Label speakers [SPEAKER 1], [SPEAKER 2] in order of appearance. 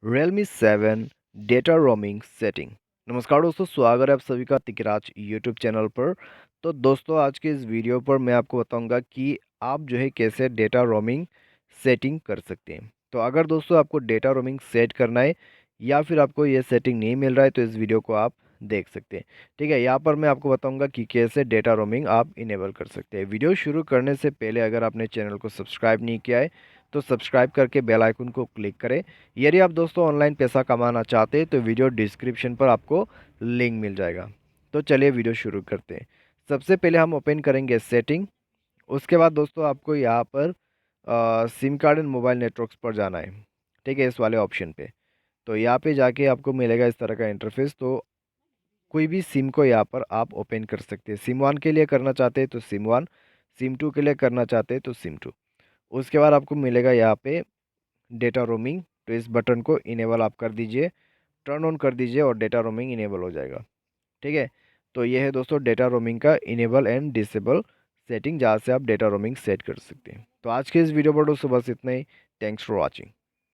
[SPEAKER 1] Realme 7 data roaming setting. नमस्कार दोस्तों, स्वागत है आप सभी का तिकराज यूट्यूब चैनल पर। तो दोस्तों, आज के इस वीडियो पर मैं आपको बताऊंगा कि आप जो है कैसे डेटा रोमिंग सेटिंग कर सकते हैं। तो अगर दोस्तों आपको डेटा रोमिंग सेट करना है या फिर आपको ये सेटिंग नहीं मिल रहा है तो इस वीडियो को आप देख सकते हैं। ठीक है, यहाँ पर मैं आपको बताऊंगा कि कैसे डेटा रोमिंग आप इनेबल कर सकते हैं। वीडियो शुरू करने से पहले अगर आपने चैनल को सब्सक्राइब नहीं किया है तो सब्सक्राइब करके बेल आइकन को क्लिक करें। यदि आप दोस्तों ऑनलाइन पैसा कमाना चाहते हैं तो वीडियो डिस्क्रिप्शन पर आपको लिंक मिल जाएगा। तो चलिए वीडियो शुरू करते हैं। सबसे पहले हम ओपन करेंगे सेटिंग। उसके बाद दोस्तों आपको यहाँ पर SIM card and mobile networks पर जाना है। ठीक है, इस वाले ऑप्शन पे। तो यहाँ पे जाके आपको मिलेगा इस तरह का इंटरफेस। तो कोई भी सिम को यहाँ पर आप ओपन कर सकते हैं। सिम 1 के लिए करना चाहते हैं तो सिम 1, सिम 2 के लिए करना चाहते हैं तो सिम 2। उसके बाद आपको मिलेगा यहाँ पे डेटा रोमिंग। तो इस बटन को इनेबल आप कर दीजिए, टर्न ऑन कर दीजिए और डेटा रोमिंग इनेबल हो जाएगा। ठीक है, तो ये है दोस्तों डेटा रोमिंग का इनेबल एंड डिसेबल सेटिंग, जहाँ से आप डेटा रोमिंग सेट कर सकते हैं। तो आज के इस वीडियो पर दोस्तों बस इतना ही। Thanks for watching.